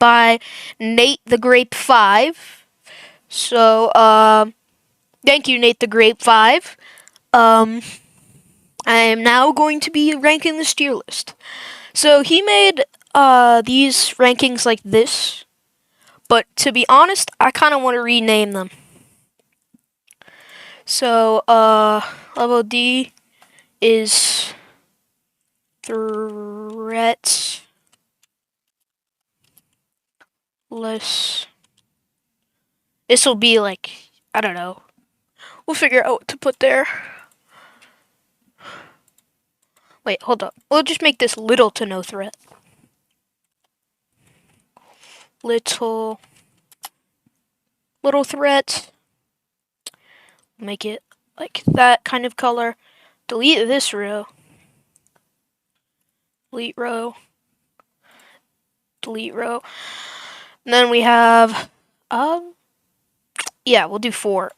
by Nate the Grape 5. So, thank you, Nate the Grape 5. I am now going to be ranking this tier list. So he made these rankings like this, but to be honest, I kind of want to rename them. So level D is threat less. This will be like, I don't know. We'll figure out what to put there. Wait, hold up. We'll just make this little to no threat. Little threat. Make it like that kind of color. Delete this row. Delete row. Delete row. And then we have yeah, we'll do 4.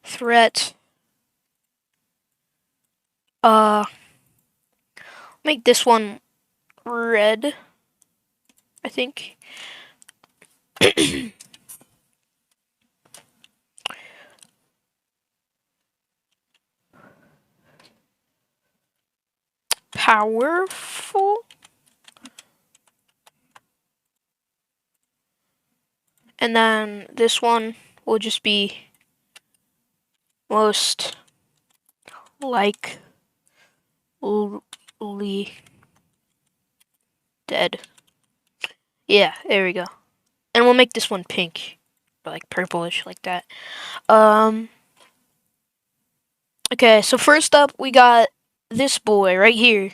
Threat make this one red, I think. Powerful. And then this one will just be most likely dead. Yeah, there we go. And we'll make this one pink, or like purplish, like that. Okay, so first up we got this boy right here,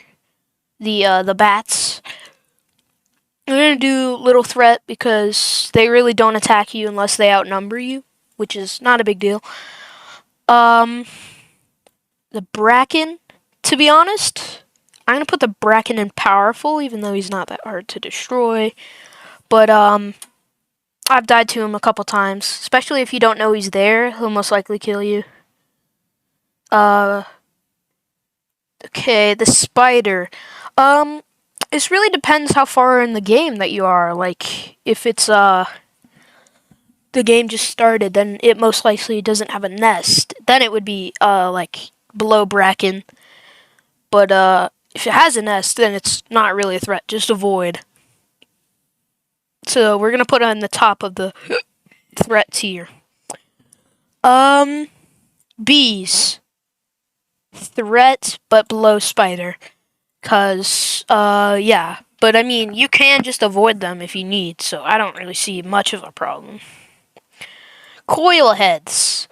the bats. I'm gonna do little threat because they really don't attack you unless they outnumber you, which is not a big deal. The bracken, to be honest, I'm gonna put the bracken in powerful, even though he's not that hard to destroy. But I've died to him a couple times, especially if you don't know he's there. He'll most likely kill you. Okay, the spider. This really depends how far in the game that you are. Like, if it's the game just started, then it most likely doesn't have a nest. Then it would be like below bracken. But if it has a nest, then it's not really a threat. Just avoid. So we're gonna put it on the top of the threat tier. Bees. Threat, but below spider. Cause, yeah. But I mean, you can just avoid them if you need, so I don't really see much of a problem. Coil heads.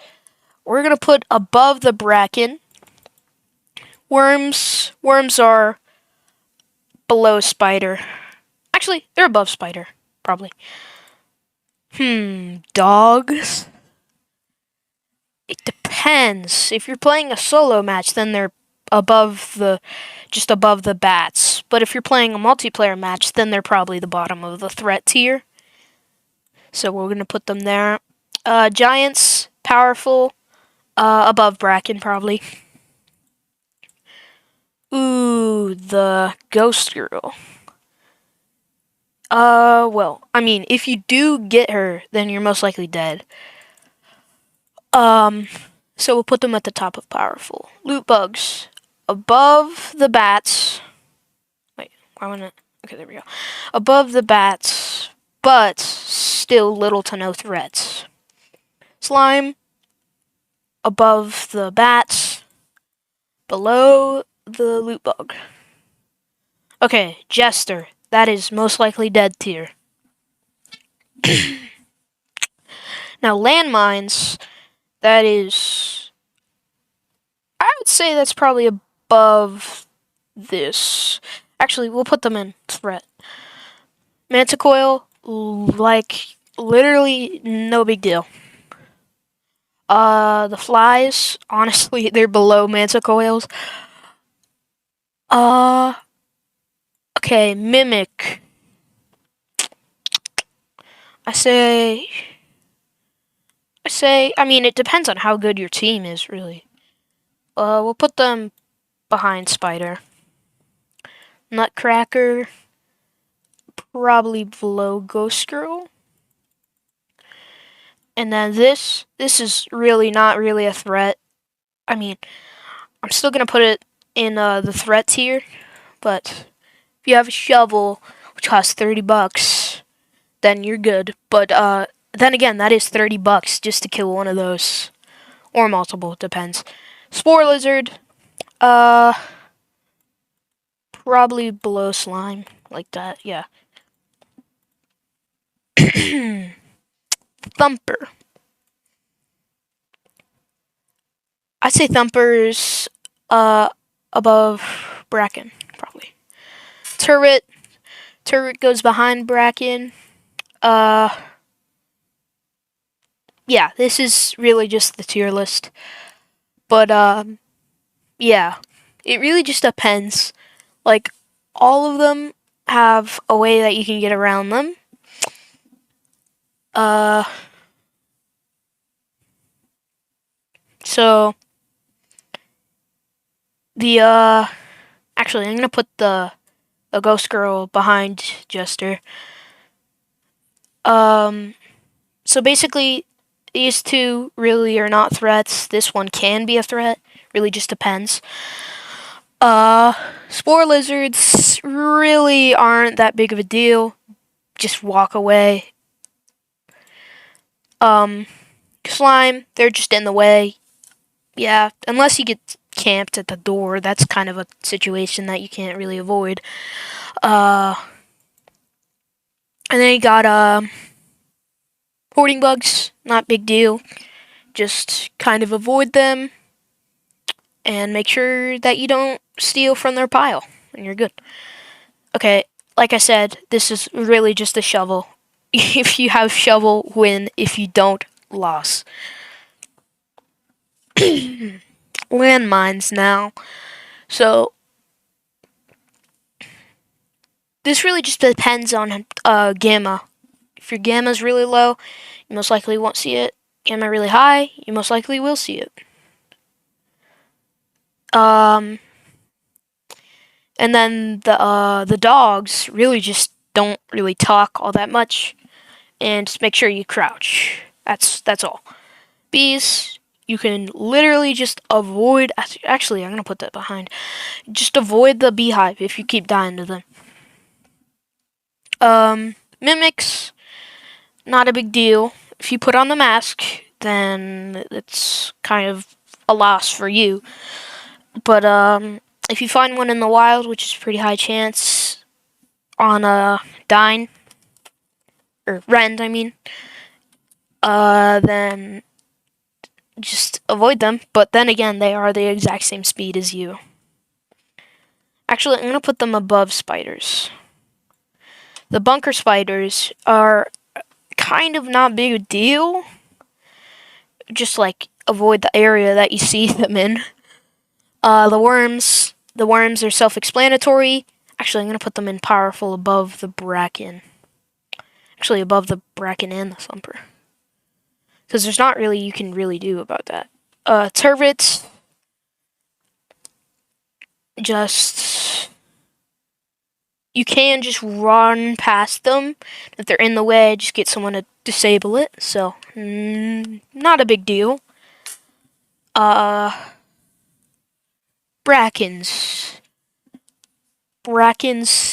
We're gonna put above the bracken. Worms are below spider. Actually, they're above spider, probably. Dogs. It depends. If you're playing a solo match, then they're just above the bats. But if you're playing a multiplayer match, then they're probably the bottom of the threat tier. So we're gonna put them there. Giants, powerful, above bracken probably. Ooh, the ghost girl. Well, I mean, if you do get her, then you're most likely dead. So we'll put them at the top of powerful. Loot bugs. Above the bats. Wait, why wouldn't it? Okay, there we go. Above the bats, but still little to no threats. Slime. Above the bats. Below the loot bug. Okay, Jester. That is most likely dead tier. Now, landmines. That is, I would say that's probably above this. Actually, we'll put them in threat. Manticoil, like, literally no big deal. The flies, honestly, they're below Manticoils. Okay, Mimic. I say I mean, it depends on how good your team is, really. We'll put them behind Spider. Nutcracker, probably below Ghost Girl. And then this is really not really a threat. I mean, I'm still gonna put it in the threat tier, but if you have a shovel, which costs $30, then you're good. But then again, that is $30 just to kill one of those, or multiple, it depends. Spore Lizard, probably below Slime, like that, yeah. Thumper. I'd say Thumper's above Bracken, probably. Turret. Turret goes behind Bracken. Yeah, this is really just the tier list. But yeah, it really just depends. Like, all of them have a way that you can get around them. So the actually, I'm gonna put the Ghost Girl behind Jester. So basically, these two really are not threats. This one can be a threat. Really just depends. Spore Lizards really aren't that big of a deal. Just walk away. Slime, they're just in the way. Yeah, unless you get camped at the door, that's kind of a situation that you can't really avoid. And then you got hoarding bugs, not big deal. Just kind of avoid them and make sure that you don't steal from their pile, and you're good. Okay, like I said, this is really just a shovel. If you have shovel, win. If you don't, loss. Landmines now. So this really just depends on gamma. If your gamma's really low, you most likely won't see it. Gamma really high, you most likely will see it. And then the dogs really just don't really talk all that much, and just make sure you crouch. That's all. Bees, you can literally just avoid. Actually, I'm gonna put that behind. Just avoid the beehive if you keep dying to them. Mimics, not a big deal. If you put on the mask, then it's kind of a loss for you. But if you find one in the wild, which is a pretty high chance, on a Dine, or Rend, I mean, then just avoid them. But then again, they are the exact same speed as you. Actually, I'm going to put them above spiders. The bunker spiders are kind of not big a deal. Just like avoid the area that you see them in. The worms are self-explanatory. Actually, I'm going to put them in powerful above the Bracken. Actually, above the Bracken and the Thumper. Because there's not really you can really do about that. Turrets, you can just run past them. If they're in the way, just get someone to disable it. So, not a big deal. Brackens,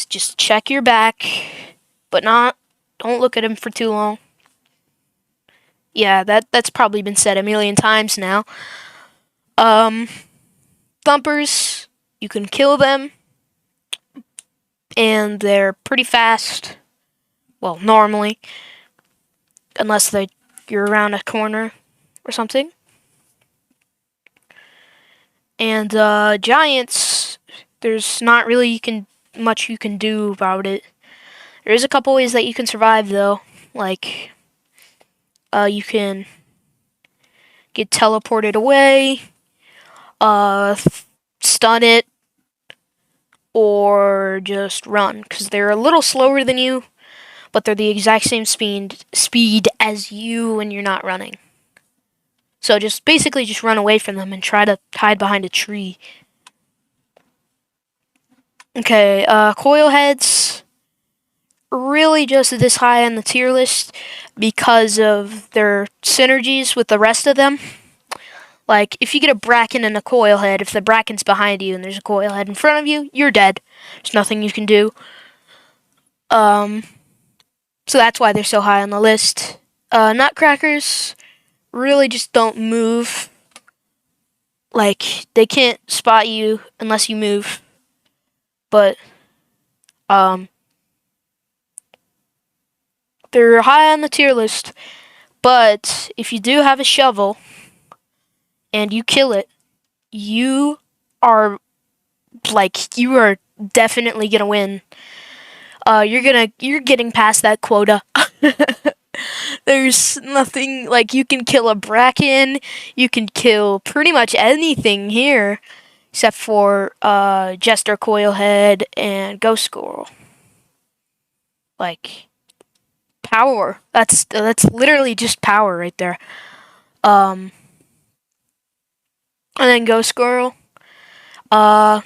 just check your back, but don't look at them for too long. Yeah, that's probably been said a million times now. Thumpers, you can kill them, and they're pretty fast. Well, normally, unless you're around a corner or something. And giants, there's not really much you can do about it. There is a couple ways that you can survive though, like you can get teleported away, stun it, or just run, because they're a little slower than you, but they're the exact same speed as you when you're not running. So just basically just run away from them and try to hide behind a tree. Okay, coil heads, really just this high on the tier list because of their synergies with the rest of them. Like, if you get a bracken and a coil head, if the bracken's behind you and there's a coil head in front of you, you're dead. There's nothing you can do. So that's why they're so high on the list. Nutcrackers really just don't move. Like, they can't spot you unless you move. But, they're high on the tier list. But, if you do have a shovel and you kill it, you are definitely gonna win. You're getting past that quota. There's nothing, like, you can kill a bracken, you can kill pretty much anything here, except for Jester Coilhead and Ghost Squirrel. Like, power. That's literally just power right there. And then Ghost Squirrel. Kind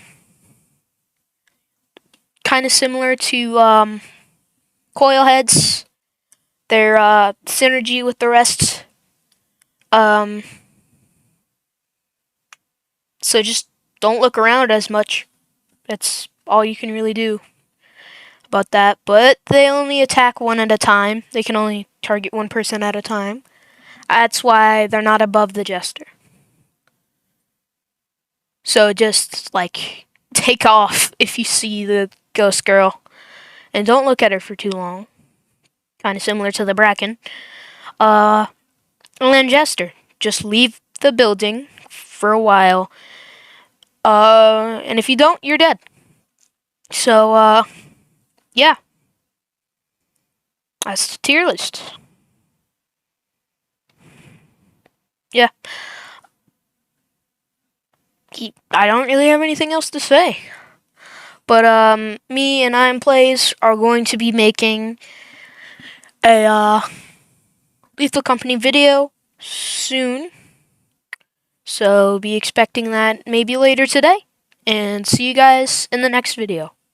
of similar to coil heads. Their synergy with the rest. So just don't look around as much. That's all you can really do about that. But they only attack one at a time. They can only target one person at a time. That's why they're not above the Jester. So just, like, take off if you see the Ghost Girl. And don't look at her for too long. Kind of similar to the bracken. And then Jester. Just leave the building for a while. And if you don't, you're dead. So, yeah. That's the tier list. Yeah. I don't really have anything else to say. But, me and I'm Plays are going to be making a, Lethal Company video soon. So be expecting that maybe later today. And see you guys in the next video.